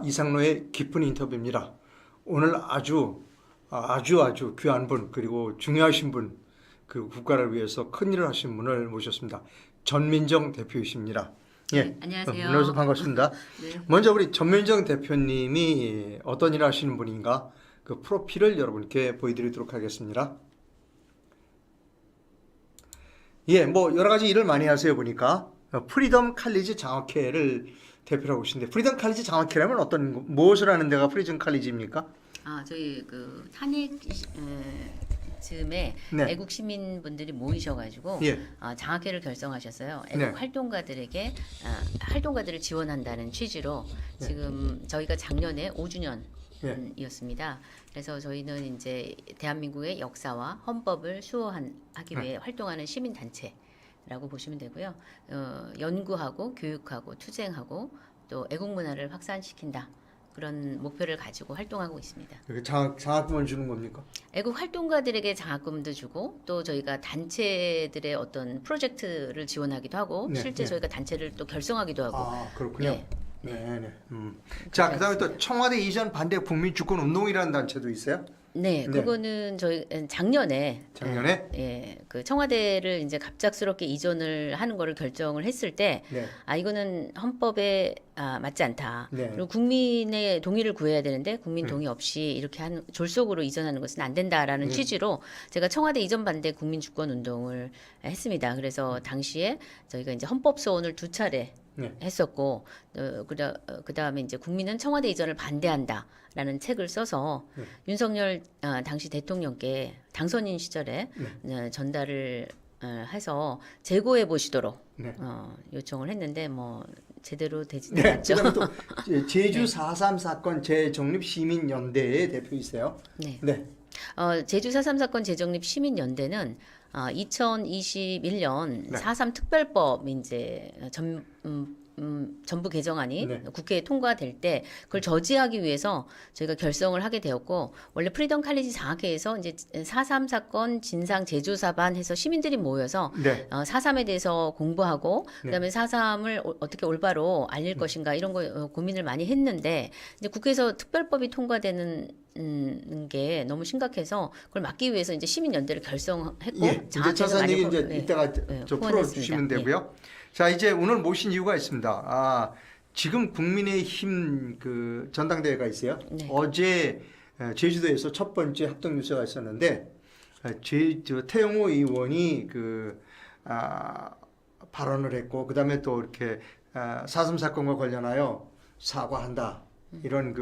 이상로의 깊은 인터뷰입니다. 오늘 아주 귀한 분, 그리고 중요하신 분, 그 국가를 위해서 큰일을 하신 분을 모셨습니다. 전민정 대표이십니다. 네, 안녕하세요. 만나서 반갑습니다. 네. 먼저 우리 전민정 대표님이 어떤 일을 하시는 분인가, 그 프로필을 여러분께 보여드리도록 하겠습니다. 뭐 여러 가지 일을 많이 하세요 보니까. 프리덤 칼리지 장학회를 대표라고 하시는데, 프리덤 칼리지 장학회라면 무엇을 하는 데가 프리덤 칼리지입니까? 저희 그 탄핵 즈음에 네. 애국 시민분들이 모이셔가지고 예. 장학회를 결성하셨어요. 애국 네. 활동가들에게 활동가들을 지원한다는 취지로 네. 지금 저희가 작년에 5주년 예. 이었습니다. 그래서 저희는 이제 대한민국의 역사와 헌법을 수호하기 위해 활동하는 시민단체라고 보시면 되고요. 연구하고 교육하고 투쟁하고 또 애국 문화를 확산시킨다. 그런 목표를 가지고 활동하고 있습니다. 장학금을 주는 겁니까? 애국 활동가들에게 장학금도 주고 또 저희가 단체들의 어떤 프로젝트를 지원하기도 하고 네, 실제 네. 저희가 단체를 또 결성하기도 하고. 그렇군요. 네. 네. 자, 그다음에 또 청와대 이전 반대 국민주권 운동이라는 단체도 있어요? 네, 네. 그거는 저희 작년에 그 청와대를 이제 갑작스럽게 이전을 하는 거를 결정을 했을 때 네. 이거는 헌법에 맞지 않다. 네. 그리고 국민의 동의를 구해야 되는데 국민 동의 없이 이렇게 졸속으로 이전하는 것은 안 된다라는 취지로 제가 청와대 이전 반대 국민 주권 운동을 했습니다. 그래서 당시에 저희가 이제 헌법 소원을 2차례 했었고 그다음에 이제 국민은 청와대 이전을 반대한다라는 책을 써서 윤석열 당시 대통령께 당선인 시절에 전달을 해서 재고해 보시도록 요청을 했는데 뭐 제대로 되지 않았죠. 그다음에 또 제주 4.3 사건 재정립 시민연대의 대표이세요? 네. 네. 제주 4.3 사건 재정립 시민연대는 2021년 4.3 특별법 이제 전부 개정안이 국회에 통과될 때 그걸 저지하기 위해서 저희가 결성을 하게 되었고, 원래 프리덤 칼리지 장학회에서 이제 4.3 사건 진상 제조사반 해서 시민들이 모여서 4.3에 대해서 공부하고 그다음에 4.3을 어떻게 올바로 알릴 것인가 이런 거 고민을 많이 했는데, 이제 국회에서 특별법이 통과되는 게 너무 심각해서 그걸 막기 위해서 이제 시민연대를 결성했고, 이제 자세한 얘기 이제 이따가 저 풀어주시면 되고요. 자, 이제 오늘 모신 이유가 있습니다. 지금 국민의힘 그 전당대회가 있어요. 네. 어제 제주도에서 첫 번째 합동 유세가 있었는데, 태영호 의원이 발언을 했고, 그다음에 또 이렇게 4.3 사건과 관련하여 사과한다, 이런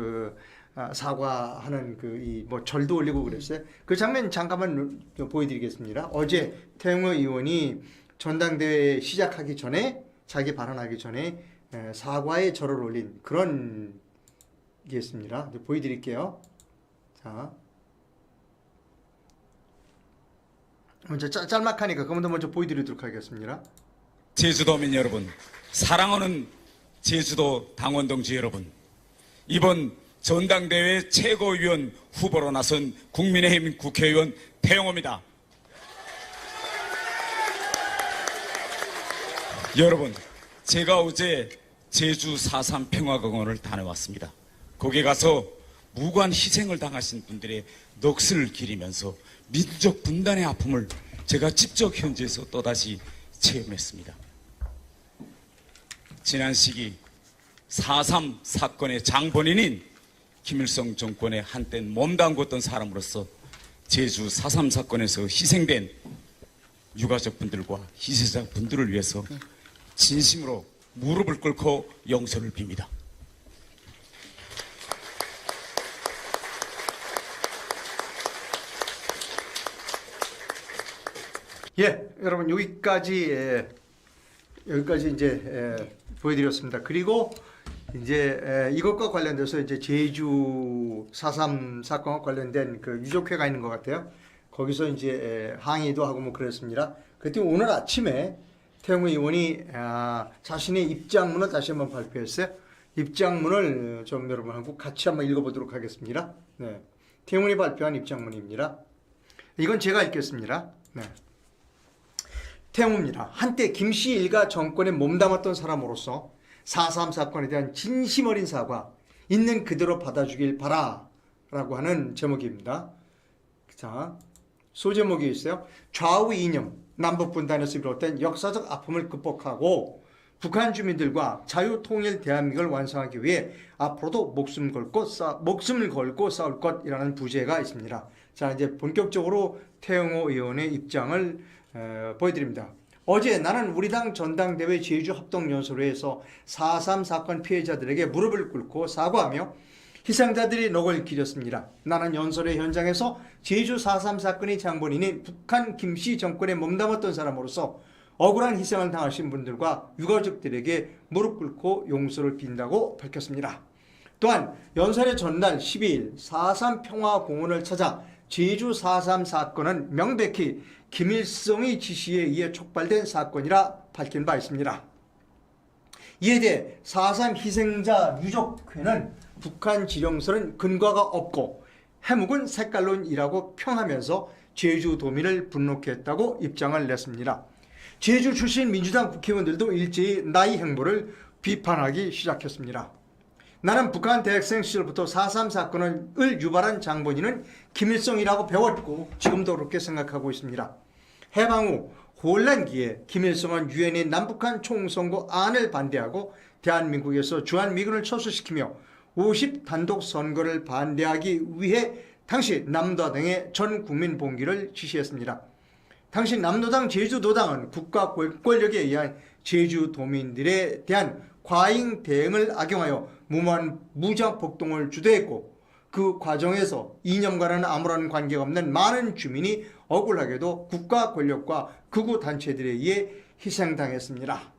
사과하는 뭐 절도 올리고 그랬어요. 그 장면 잠깐만 보여드리겠습니다. 어제 태영호 의원이 전당대회 시작하기 전에, 자기 발언하기 전에 사과의 절을 올린 그런 게 있습니다. 보여드릴게요. 자, 먼저 짤막하니까 그것부터 먼저 보여드리도록 하겠습니다. 제주도민 여러분, 사랑하는 제주도 당원 동지 여러분, 이번 전당대회 최고위원 후보로 나선 국민의힘 국회의원 태영호입니다. 여러분, 제가 어제 제주 4.3 평화공원을 다녀왔습니다. 거기 가서 무관 희생을 당하신 분들의 넋을 기리면서 민족 분단의 아픔을 제가 직접 현지에서 또다시 체험했습니다. 지난 시기 4.3 사건의 장본인인 김일성 정권에 한때 몸담궜던 사람으로서 제주 4.3 사건에서 희생된 유가족 분들과 희생자 분들을 위해서 진심으로 무릎을 꿇고 용서를 빕니다. 여러분 여기까지 이제 보여드렸습니다. 그리고 이제 이것과 관련돼서 이제 제주 4.3 사건과 관련된 그 유족회가 있는 것 같아요. 거기서 이제 항의도 하고 뭐 그랬습니다. 그때 오늘 아침에 태영호 의원이 자신의 입장문을 다시 한번 발표했어요. 입장문을 좀 여러분하고 같이 한번 읽어보도록 하겠습니다. 태영호이 발표한 입장문입니다. 이건 제가 읽겠습니다. 태영호입니다. 한때 김씨 일가 정권에 몸담았던 사람으로서 4.3 사건에 대한 진심 어린 사과, 있는 그대로 받아주길 바라라고 하는 제목입니다. 자, 소제목이 있어요. 좌우 이념, 남북 분단에서 비롯된 역사적 아픔을 극복하고 북한 주민들과 자유통일 대한민국을 완성하기 위해 앞으로도 목숨을 걸고 싸울 것이라는 부제가 있습니다. 자, 이제 본격적으로 태영호 의원의 입장을 보여드립니다. 어제 나는 우리 당 전당대회 제주합동연설회에서 4.3 사건 피해자들에게 무릎을 꿇고 사과하며 희생자들이 넋을 기렸습니다. 나는 연설회 현장에서 제주 4.3 사건의 장본인인 북한 김씨 정권에 몸담았던 사람으로서 억울한 희생을 당하신 분들과 유가족들에게 무릎 꿇고 용서를 빈다고 밝혔습니다. 또한 연설의 전날 12일 4.3 평화공원을 찾아 제주 4.3 사건은 명백히 김일성의 지시에 의해 촉발된 사건이라 밝힌 바 있습니다. 이에 대해 4.3 희생자 유족회는 북한 지령설은 근거가 없고 해묵은 색깔론이라고 평하면서 제주도민을 분노케 했다고 입장을 냈습니다. 제주 출신 민주당 국회의원들도 일제히 나의 행보를 비판하기 시작했습니다. 나는 북한 대학생 시절부터 4.3 사건을 유발한 장본인은 김일성이라고 배웠고 지금도 그렇게 생각하고 있습니다. 해방 후 혼란기에 김일성은 유엔의 남북한 총선거 안을 반대하고 대한민국에서 주한미군을 철수시키며 50 단독 선거를 반대하기 위해 당시 남도당의 전 국민 봉기를 지시했습니다. 당시 남도당 제주도당은 국가 권력에 의한 제주도민들에 대한 과잉 대응을 악용하여 무모한 무장폭동을 주도했고 그 과정에서 이념과는 아무런 관계가 없는 많은 주민이 억울하게도 국가 권력과 극우 단체들에 의해 희생당했습니다.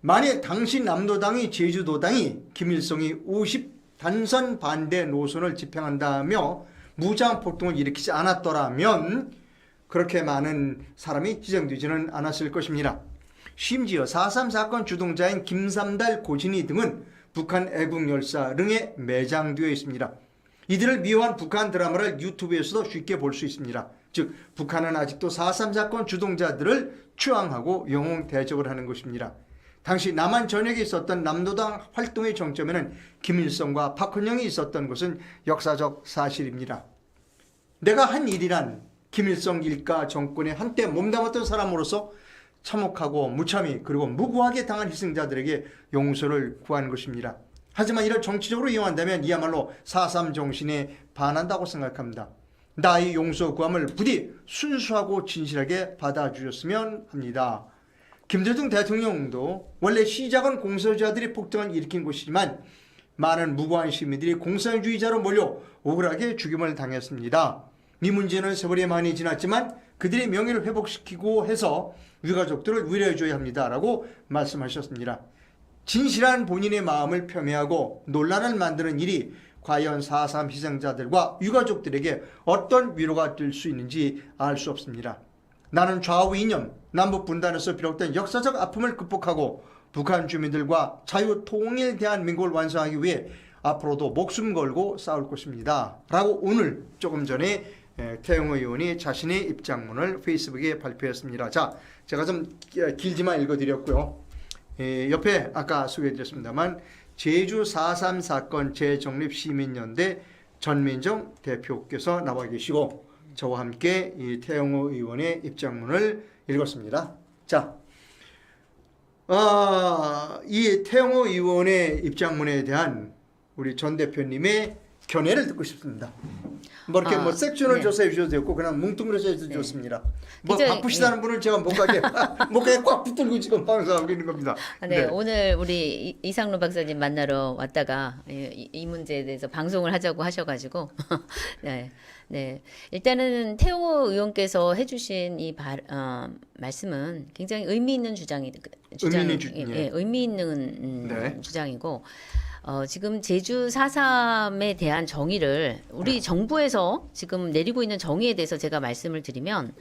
만약 당시 남도당이 제주도당이 김일성이 50 단선 반대 노선을 집행한다며 무장폭동을 일으키지 않았더라면 그렇게 많은 사람이 희생되지는 않았을 것입니다. 심지어 4.3 사건 주동자인 김삼달, 고진희 등은 북한 애국열사 릉에 매장되어 있습니다. 이들을 미화한 북한 드라마를 유튜브에서도 쉽게 볼 수 있습니다. 즉 북한은 아직도 4.3 사건 주동자들을 추앙하고 영웅 대접을 하는 것입니다. 당시 남한 전역에 있었던 남도당 활동의 정점에는 김일성과 박헌영이 있었던 것은 역사적 사실입니다. 내가 한 일이란 김일성 일가 정권에 한때 몸담았던 사람으로서 참혹하고 무참히 그리고 무고하게 당한 희생자들에게 용서를 구하는 것입니다. 하지만 이를 정치적으로 이용한다면 이야말로 4.3 정신에 반한다고 생각합니다. 나의 용서 구함을 부디 순수하고 진실하게 받아주셨으면 합니다. 김대중 대통령도 원래 시작은 공산주의자들이 폭동을 일으킨 곳이지만 많은 무고한 시민들이 공산주의자로 몰려 억울하게 죽임을 당했습니다. 이 문제는 세월이 많이 지났지만 그들의 명예를 회복시키고 해서 유가족들을 위로해줘야 합니다라고 말씀하셨습니다. 진실한 본인의 마음을 표명하고 논란을 만드는 일이 과연 4.3 희생자들과 유가족들에게 어떤 위로가 될 수 있는지 알 수 없습니다. 나는 좌우 이념, 남북 분단에서 비롯된 역사적 아픔을 극복하고 북한 주민들과 자유통일 대한민국을 완성하기 위해 앞으로도 목숨 걸고 싸울 것입니다. 라고 오늘 조금 전에 태영호 의원이 자신의 입장문을 페이스북에 발표했습니다. 자, 제가 좀 길지만 읽어드렸고요. 옆에 아까 소개해드렸습니다만 제주 4.3 사건 재정립 시민연대 전민정 대표께서 나와 계시고 저와 함께 이 태영호 의원의 입장문을 읽었습니다. 자, 이 태영호 의원의 입장문에 대한 우리 전 대표님의 견해를 듣고 싶습니다. 뭐 이렇게 뭐 섹션을 조사해 주셔도 되고 그냥 뭉뚱그려서 해도 좋습니다. 뭐 바쁘시다는 분을 제가 못 가게 꽉 붙들고 지금 방송하고 있는 겁니다. 네, 오늘 우리 이상로 박사님 만나러 왔다가 이 문제에 대해서 방송을 하자고 하셔가지고 네, 일단은 태영호 의원께서 해주신 이 말씀은 굉장히 의미 있는 의미 있는 주장이고. 지금 제주 4.3에 대한 정의를 우리 정부에서 지금 내리고 있는 정의에 대해서 제가 말씀을 드리면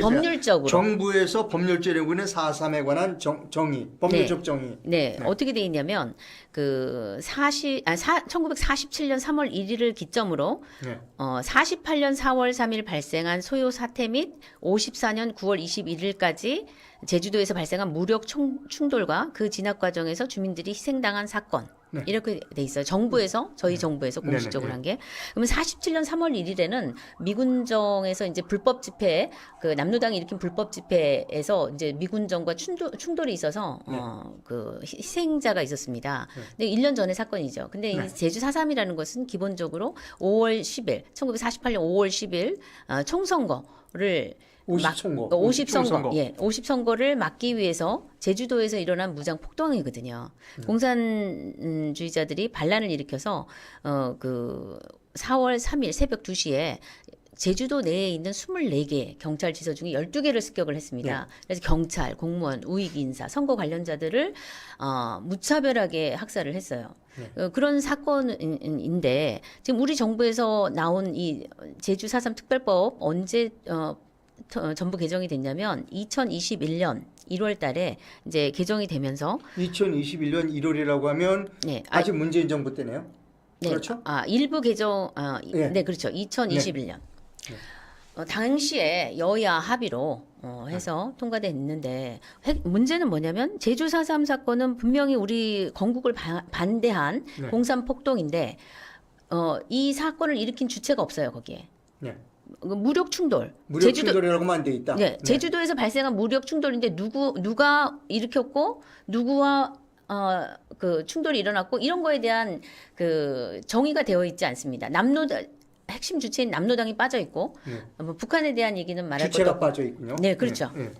법률적으로 정부에서 법률적으로 내리고 있는 4.3에 관한 정의, 법률적 정의. 네, 어떻게 돼 있냐면 그 1947년 3월 1일을 기점으로 48년 4월 3일 발생한 소요 사태 및 54년 9월 21일까지 제주도에서 발생한 무력 충돌과 그 진압 과정에서 주민들이 희생당한 사건, 네. 이렇게 돼 있어요. 정부에서 저희 정부에서 공식적으로 네네. 한 게. 그러면 47년 3월 1일에는 미군정에서 이제 불법 집회 그 남로당이 일으킨 불법 집회에서 이제 미군정과 충돌이 있어서 그 희생자가 있었습니다. 근데 1년 전의 사건이죠. 근데 이 제주 4.3이라는 것은 기본적으로 5월 10일 1948년 5월 10일 총선거를 50선거. 50선거, 예, 50선거를 막기 위해서 제주도에서 일어난 무장 폭동이거든요. 공산주의자들이 반란을 일으켜서 그 4월 3일 새벽 2시에 제주도 내에 있는 24개 경찰 지서 중에 12개를 습격을 했습니다. 그래서 경찰, 공무원, 우익 인사, 선거 관련자들을 무차별하게 학살을 했어요. 그런 사건인데 지금 우리 정부에서 나온 이 제주 4.3 특별법 언제 전부 개정이 됐냐면 2021년 1월 달에 이제 개정이 되면서 2021년 1월이라고 하면 네, 아직 문재인 정부 때네요. 네, 그렇죠? 일부 개정 네. 네, 그렇죠. 2021년. 당시에 여야 합의로 해서 통과됐는데 문제는 뭐냐면 제주 4.3 사건은 분명히 우리 건국을 반대한 네. 공산 폭동인데 이 사건을 일으킨 주체가 없어요, 거기에. 네. 무력 충돌. 무력 충돌이라고만 돼 있다. 네, 제주도에서 발생한 무력 충돌인데 누가 일으켰고 누구와 그 충돌이 일어났고 이런 거에 대한 그 정의가 되어 있지 않습니다. 핵심 주체인 남로당이 빠져 있고 뭐 북한에 대한 얘기는 말할 것도 주체가 없고. 빠져 있군요. 네, 그렇죠. 네.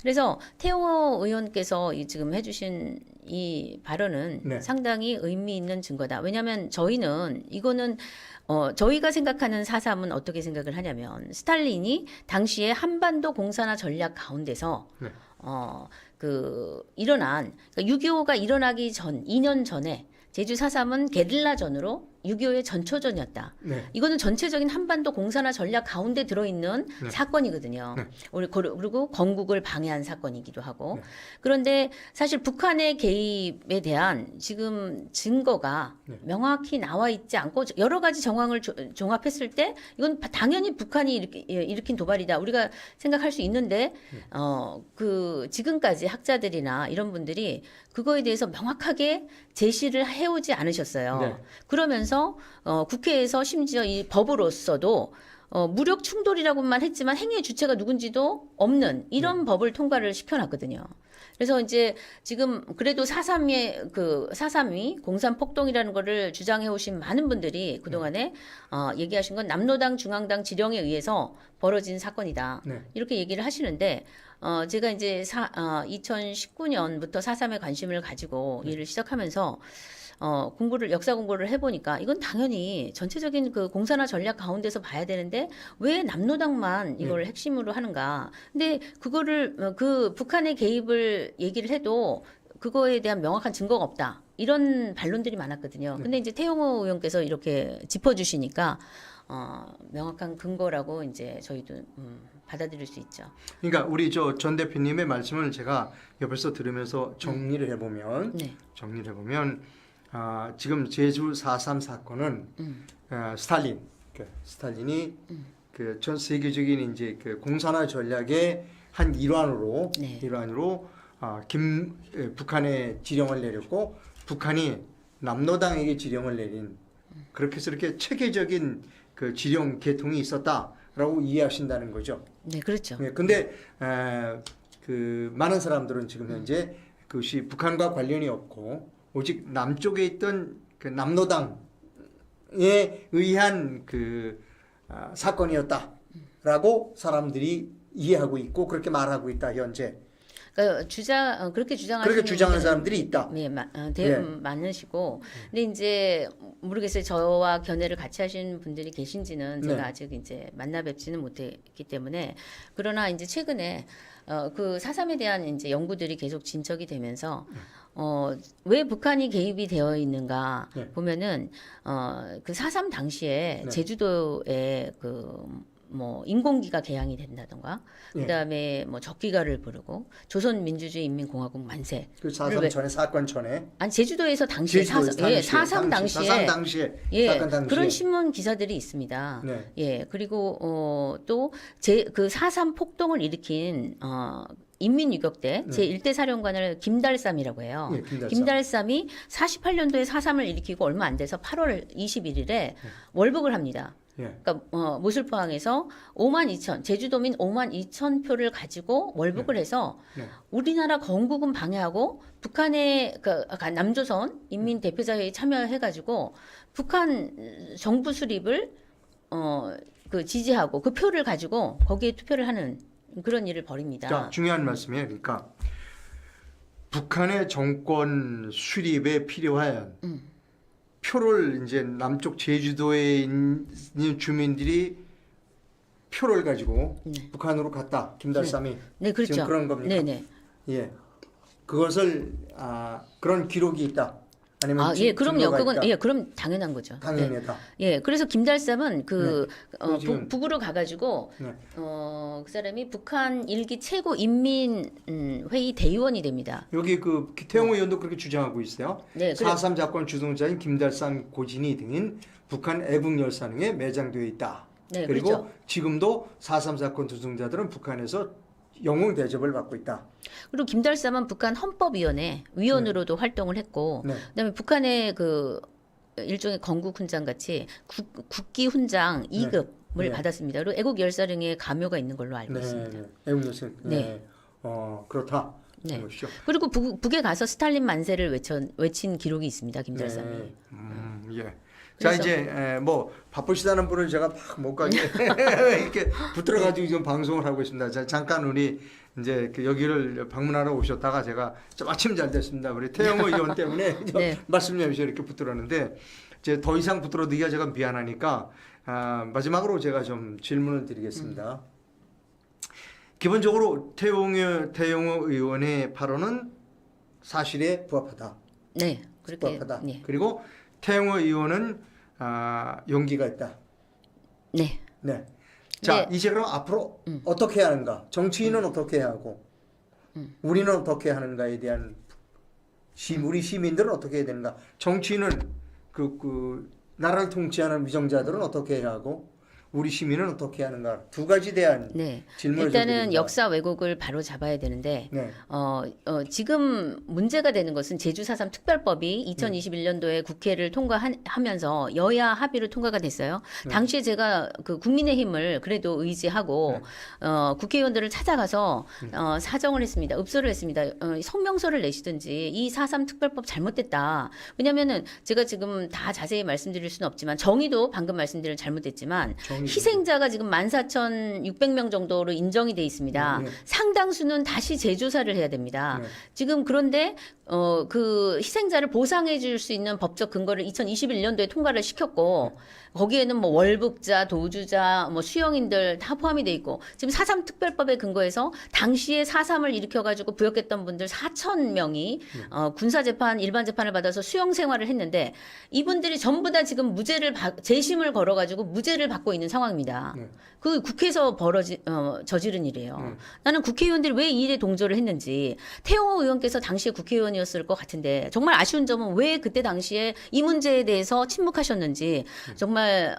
그래서 태호 의원께서 지금 해주신 이 발언은 네. 상당히 의미 있는 증거다. 왜냐하면 저희는 이거는 저희가 생각하는 4.3은 어떻게 생각을 하냐면 스탈린이 당시에 한반도 공산화 전략 가운데서 네. 그 일어난 그러니까 6.25가 일어나기 전 2년 전에 제주 4.3은 게릴라전으로 6.25의 전초전이었다. 네. 이거는 전체적인 한반도 공산화 전략 가운데 들어있는 네. 사건이거든요. 네. 그리고 건국을 방해한 사건이기도 하고. 네. 그런데 사실 북한의 개입에 대한 지금 증거가 네. 명확히 나와 있지 않고 여러 가지 정황을 종합했을 때 이건 당연히 북한이 일으킨 도발이다. 우리가 생각할 수 있는데 그 지금까지 학자들이나 이런 분들이 그거에 대해서 명확하게 제시를 해오지 않으셨어요. 네. 그러면서 국회에서 심지어 이 법으로서도 무력 충돌이라고만 했지만 행위의 주체가 누군지도 없는 이런 법을 통과를 시켜놨거든요. 그래서 이제 지금 그래도 4.3이 공산 폭동이라는 거를 주장해 오신 많은 분들이 그동안에 얘기하신 건 남로당 중앙당 지령에 의해서 벌어진 사건이다. 네. 이렇게 얘기를 하시는데 제가 이제 2019년부터 4.3에 관심을 가지고 일을 시작하면서 역사 공부를 해보니까 이건 당연히 전체적인 그 공산화 전략 가운데서 봐야 되는데 왜 남로당만 이걸 핵심으로 하는가. 근데 그거를 그 북한의 개입을 얘기를 해도 그거에 대한 명확한 증거가 없다. 이런 반론들이 많았거든요. 근데 이제 태용호 의원께서 이렇게 짚어주시니까 명확한 근거라고 이제 저희도 받아들일 수 있죠. 그러니까 우리 전 대표님의 말씀을 제가 옆에서 들으면서 정리를 해보면 지금 제주 4.3 사건은 스탈린이 그 전 세계적인 이제 그 공산화 전략의 한 일환으로 북한에 지령을 내렸고 북한이 남로당에게 지령을 내린 그렇게 해서 이렇게 체계적인 그 지령 계통이 있었다라고 이해하신다는 거죠. 네, 그렇죠. 네, 근데 그 많은 사람들은 지금 현재 그것이 북한과 관련이 없고 오직 남쪽에 있던 그 남로당에 의한 그 사건이었다라고 사람들이 이해하고 있고 그렇게 말하고 있다 현재. 그러니까 그렇게 주장하시는 그렇게 주장하는 사람들이 있다. 네, 많으시고. 근데 이제 모르겠어요. 저와 견해를 같이 하신 분들이 계신지는 제가 아직 이제 만나 뵙지는 못했기 때문에. 그러나 이제 최근에 그 4.3에 대한 이제 연구들이 계속 진척이 되면서 왜 북한이 개입이 되어 있는가 보면은 그 4.3 당시에 제주도에 뭐 인공기가 개항이 된다던가 그다음에 뭐 적기가를 부르고 조선민주주의인민공화국 만세 그 4.3 전에 사건 전에 아니 제주도에서 당시에 4.3 당시에 그런 신문 기사들이 있습니다. 예 그리고 또 그 4.3 폭동을 일으킨 인민유격대 제1대 사령관을 김달삼이라고 해요. 예, 김달삼. 김달삼이 48년도에 4.3을 일으키고 얼마 안 돼서 8월 21일에 월북을 합니다. 예. 그러니까 모술포항에서 5만 2천 제주도민 5만 2천 표를 가지고 월북을 해서 네. 우리나라 건국은 방해하고 북한의 그 남조선 인민 대표자회에 참여해가지고 북한 정부 수립을 그 지지하고 그 표를 가지고 거기에 투표를 하는 그런 일을 벌입니다. 자, 중요한 말씀이에요. 그러니까 북한의 정권 수립에 필요한 표를 이제 남쪽 제주도에 있는 주민들이 표를 가지고 북한으로 갔다. 김달삼이. 네, 그렇죠. 지금 그런 겁니까? 네네. 예. 그것을 그런 기록이 있다. 아니면 예, 그럼요. 증거가 그건 있다. 예, 그럼 당연한 거죠. 당연하다. 예, 그래서 김달삼은 그 지금- 북으로 가가지고 네. 그 사람이 북한 일기 최고 인민 회의 대의원이 됩니다. 여기 그 태영호 의원도 그렇게 주장하고 있어요. 네, 4.3 사건 주동자인 김달삼 고진이 등인 북한 애국 열사능에 매장되어 있다. 네, 그리고 그렇죠. 지금도 4.3 사건 주동자들은 북한에서 영웅 대접을 받고 있다. 그리고 김달삼은 북한 헌법위원회 위원으로도 활동을 했고, 네. 그다음에 북한의 그 일종의 건국 훈장 같이 국기 훈장 2급을 네. 받았습니다. 그리고 애국 열사령에 가묘가 있는 걸로 알고 네, 있습니다. 네. 애국 열사. 네. 네. 그렇다. 네. 보시죠. 그리고 북에 가서 스탈린 만세를 외친 기록이 있습니다. 김달삼이. 네. 예. 자, 그래서- 이제 뭐 바쁘시다는 분을 제가 막 못 가게 이렇게 붙들어가지고 지금 방송을 하고 있습니다. 자, 잠깐 우리 이제 그 여기를 방문하러 오셨다가 제가 좀 마침 잘 됐습니다. 우리 태영호 의원 때문에 네. 말씀 좀 이렇게 붙들었는데 이제 더 이상 붙들어드기가 제가 미안하니까 마지막으로 제가 좀 질문을 드리겠습니다. 기본적으로 태영호 의원의 발언은 사실에 부합하다. 네, 그렇게. 부합하다. 네, 그리고 태영호 의원은 용기가 있다. 네. 네. 자, 네. 이제 그럼 앞으로 어떻게 해야 하는가? 정치인은 어떻게 해야 하고, 우리는 어떻게 하는가에 대한 우리 시민들은 어떻게 해야 되는가? 정치인은 그 나라를 통치하는 위정자들은 어떻게 해야 하고, 우리 시민은 어떻게 하는가? 두 가지 대한 네. 질문을 일단은 드립니다. 역사 왜곡을 바로 잡아야 되는데 네. 지금 문제가 되는 것은 제주 4.3 특별법이 2021년도에 국회를 통과하면서 여야 합의로 통과가 됐어요. 당시에 제가 그 국민의힘을 그래도 의지하고 국회의원들을 찾아가서 사정을 했습니다. 읍소를 했습니다. 성명서를 내시든지 이 4.3 특별법 잘못됐다. 왜냐면은 제가 지금 다 자세히 말씀드릴 수는 없지만 정의도 방금 말씀드린 잘못됐지만 희생자가 지금 14,600명 정도로 인정이 돼 있습니다. 네. 상당수는 다시 재조사를 해야 됩니다. 네. 지금 그런데 그 희생자를 보상해 줄 수 있는 법적 근거를 2021년도에 통과를 시켰고 거기에는 뭐 월북자, 도주자, 뭐 수용인들 다 포함이 돼 있고 지금 4.3 특별법에 근거해서 당시에 4.3을 일으켜가지고 부역했던 분들 4,000명이 군사 재판, 일반 재판을 받아서 수용 생활을 했는데 이분들이 전부 다 지금 재심을 걸어가지고 무죄를 받고 있는 상황입니다. 네. 그 국회에서 저지른 일이에요. 나는 국회의원들이 왜 이 일에 동조를 했는지 태영호 의원께서 당시에 국회의원이었을 것 같은데 정말 아쉬운 점은 왜 그때 당시에 이 문제에 대해서 침묵하셨는지 정말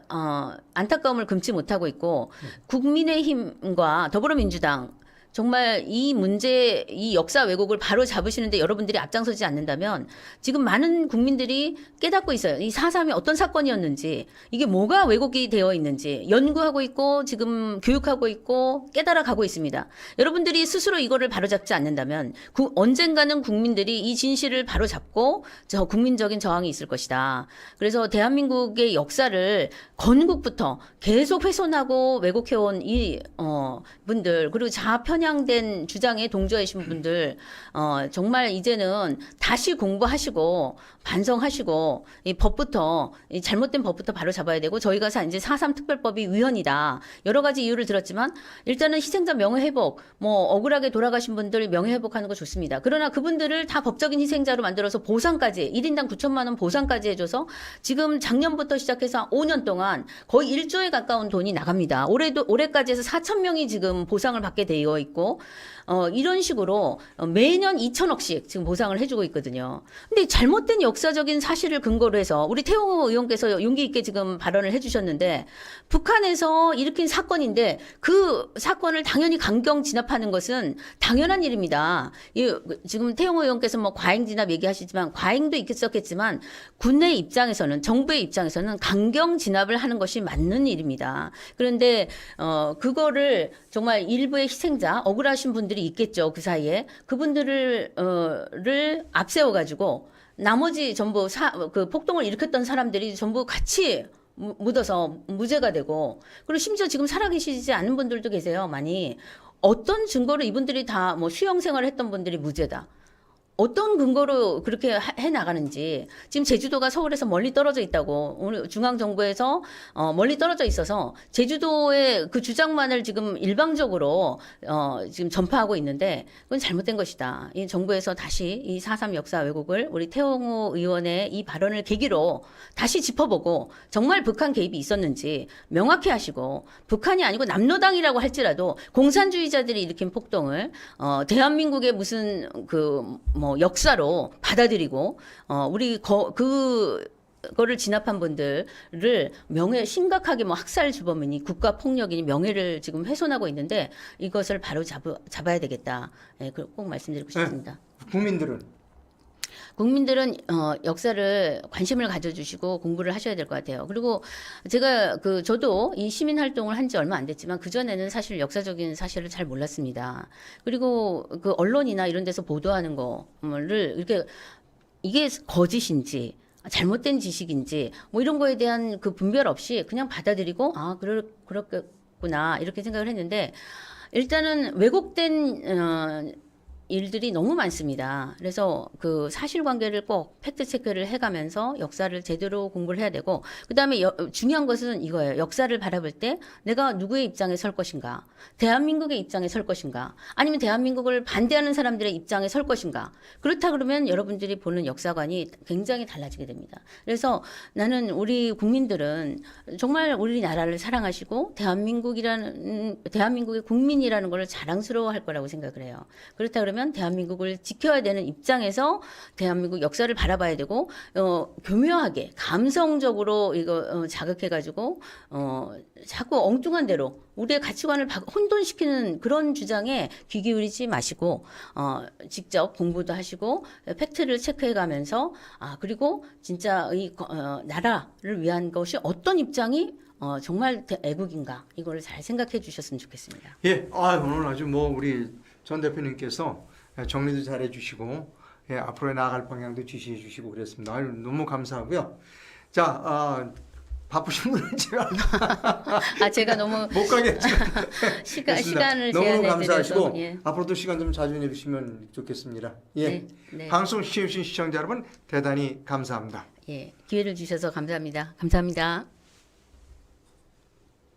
안타까움을 금치 못하고 있고 국민의힘과 더불어민주당 정말 이 문제, 이 역사 왜곡을 바로 잡으시는데 여러분들이 앞장서지 않는다면 지금 많은 국민들이 깨닫고 있어요. 이 4.3이 어떤 사건이었는지, 이게 뭐가 왜곡이 되어 있는지 연구하고 있고 지금 교육하고 있고 깨달아가고 있습니다. 여러분들이 스스로 이거를 바로잡지 않는다면 언젠가는 국민들이 이 진실을 바로잡고 저 국민적인 저항이 있을 것이다. 그래서 대한민국의 역사를 건국부터 계속 훼손하고 왜곡해온 이 분들 그리고 편향된 주장에 동조하신 분들 정말 이제는 다시 공부하시고 반성하시고 이 법부터 이 잘못된 법부터 바로 잡아야 되고 저희가 이제 4.3 특별법이 위헌이다 여러 가지 이유를 들었지만 일단은 희생자 명예회복 뭐 억울하게 돌아가신 분들 명예회복하는 거 좋습니다. 그러나 그분들을 다 법적인 희생자로 만들어서 보상까지 1인당 9천만 원 보상까지 해줘서 지금 작년부터 시작해서 5년 동안 거의 1조에 가까운 돈이 나갑니다. 올해까지 해서 4천 명이 지금 보상을 받게 되어 있고 이런 식으로 매년 2천억씩 지금 보상을 해주고 있거든요. 근데 잘못된 역사적인 사실을 근거로 해서 우리 태용호 의원께서 용기 있게 지금 발언을 해주셨는데 북한에서 일으킨 사건인데 그 사건을 당연히 강경 진압하는 것은 당연한 일입니다. 지금 태용호 의원께서 뭐 과잉 진압 얘기하시지만 과잉도 있었겠지만 군내 입장에서는 정부의 입장에서는 강경 진압을 하는 것이 맞는 일입니다. 그런데 그거를 정말 일부의 희생자 억울하신 분들이 있겠죠. 그 사이에 그분들을 앞세워 가지고 나머지 전부 그 폭동을 일으켰던 사람들이 전부 같이 묻어서 무죄가 되고 그리고 심지어 지금 살아계시지 않은 분들도 계세요. 많이 어떤 증거로 이분들이 다 뭐 수용 생활을 했던 분들이 무죄다. 어떤 근거로 그렇게 해 나가는지 지금 제주도가 서울에서 멀리 떨어져 있다고 오늘 중앙 정부에서 멀리 떨어져 있어서 제주도의 그 주장만을 지금 일방적으로 지금 전파하고 있는데 그건 잘못된 것이다. 이 정부에서 다시 이 4.3 역사 왜곡을 우리 태용호 의원의 이 발언을 계기로 다시 짚어보고 정말 북한 개입이 있었는지 명확히 하시고 북한이 아니고 남로당이라고 할지라도 공산주의자들이 일으킨 폭동을 대한민국의 무슨 역사로 받아들이고 우리 그거를 진압한 분들을 심각하게 학살 주범이니 국가 폭력이니 명예를 지금 훼손하고 있는데 이것을 바로 잡아야 되겠다. 예, 꼭 말씀드리고 싶습니다. 국민들은 역사를 관심을 가져주시고 공부를 하셔야 될 것 같아요. 그리고 제가 저도 이 시민 활동을 한 지 얼마 안 됐지만 그 전에는 사실 역사적인 사실을 잘 몰랐습니다. 그리고 그 언론이나 이런 데서 보도하는 거를 이렇게 이게 거짓인지 잘못된 지식인지 뭐 이런 거에 대한 그 분별 없이 그냥 받아들이고 그렇겠구나 이렇게 생각을 했는데 일단은 왜곡된 일들이 너무 많습니다. 그래서 그 사실관계를 꼭 팩트 체크를 해가면서 역사를 제대로 공부를 해야 되고 그다음에 중요한 것은 이거예요. 역사를 바라볼 때 내가 누구의 입장에 설 것인가, 대한민국의 입장에 설 것인가, 아니면 대한민국을 반대하는 사람들의 입장에 설 것인가. 그렇다 그러면 여러분들이 보는 역사관이 굉장히 달라지게 됩니다. 그래서 나는 우리 국민들은 정말 우리나라를 사랑하시고 대한민국의 국민이라는 걸 자랑스러워할 거라고 생각을 해요. 그렇다 그러면 대한민국을 지켜야 되는 입장에서 대한민국 역사를 바라봐야 되고 교묘하게 감성적으로 이거 자극해가지고 자꾸 엉뚱한 대로 우리의 가치관을 혼돈시키는 그런 주장에 귀 기울이지 마시고 직접 공부도 하시고 팩트를 체크해가면서 그리고 진짜 이 나라를 위한 것이 어떤 입장이 정말 애국인가 이걸 잘 생각해 주셨으면 좋겠습니다. 예, 오늘 아주 우리 전 대표님께서 정리도 잘해 주시고 앞으로 나아갈 방향도 지시해 주시고 그랬습니다. 너무 감사하고요. 자, 바쁘신 분은 제가 너무 못 가게 시간을 너무 제한해 감사하시고 드려서 예. 앞으로도 시간 좀 자주 내주시면 좋겠습니다. 예, 네. 방송 시청해주신 시청자 여러분 대단히 감사합니다. 예, 기회를 주셔서 감사합니다. 감사합니다.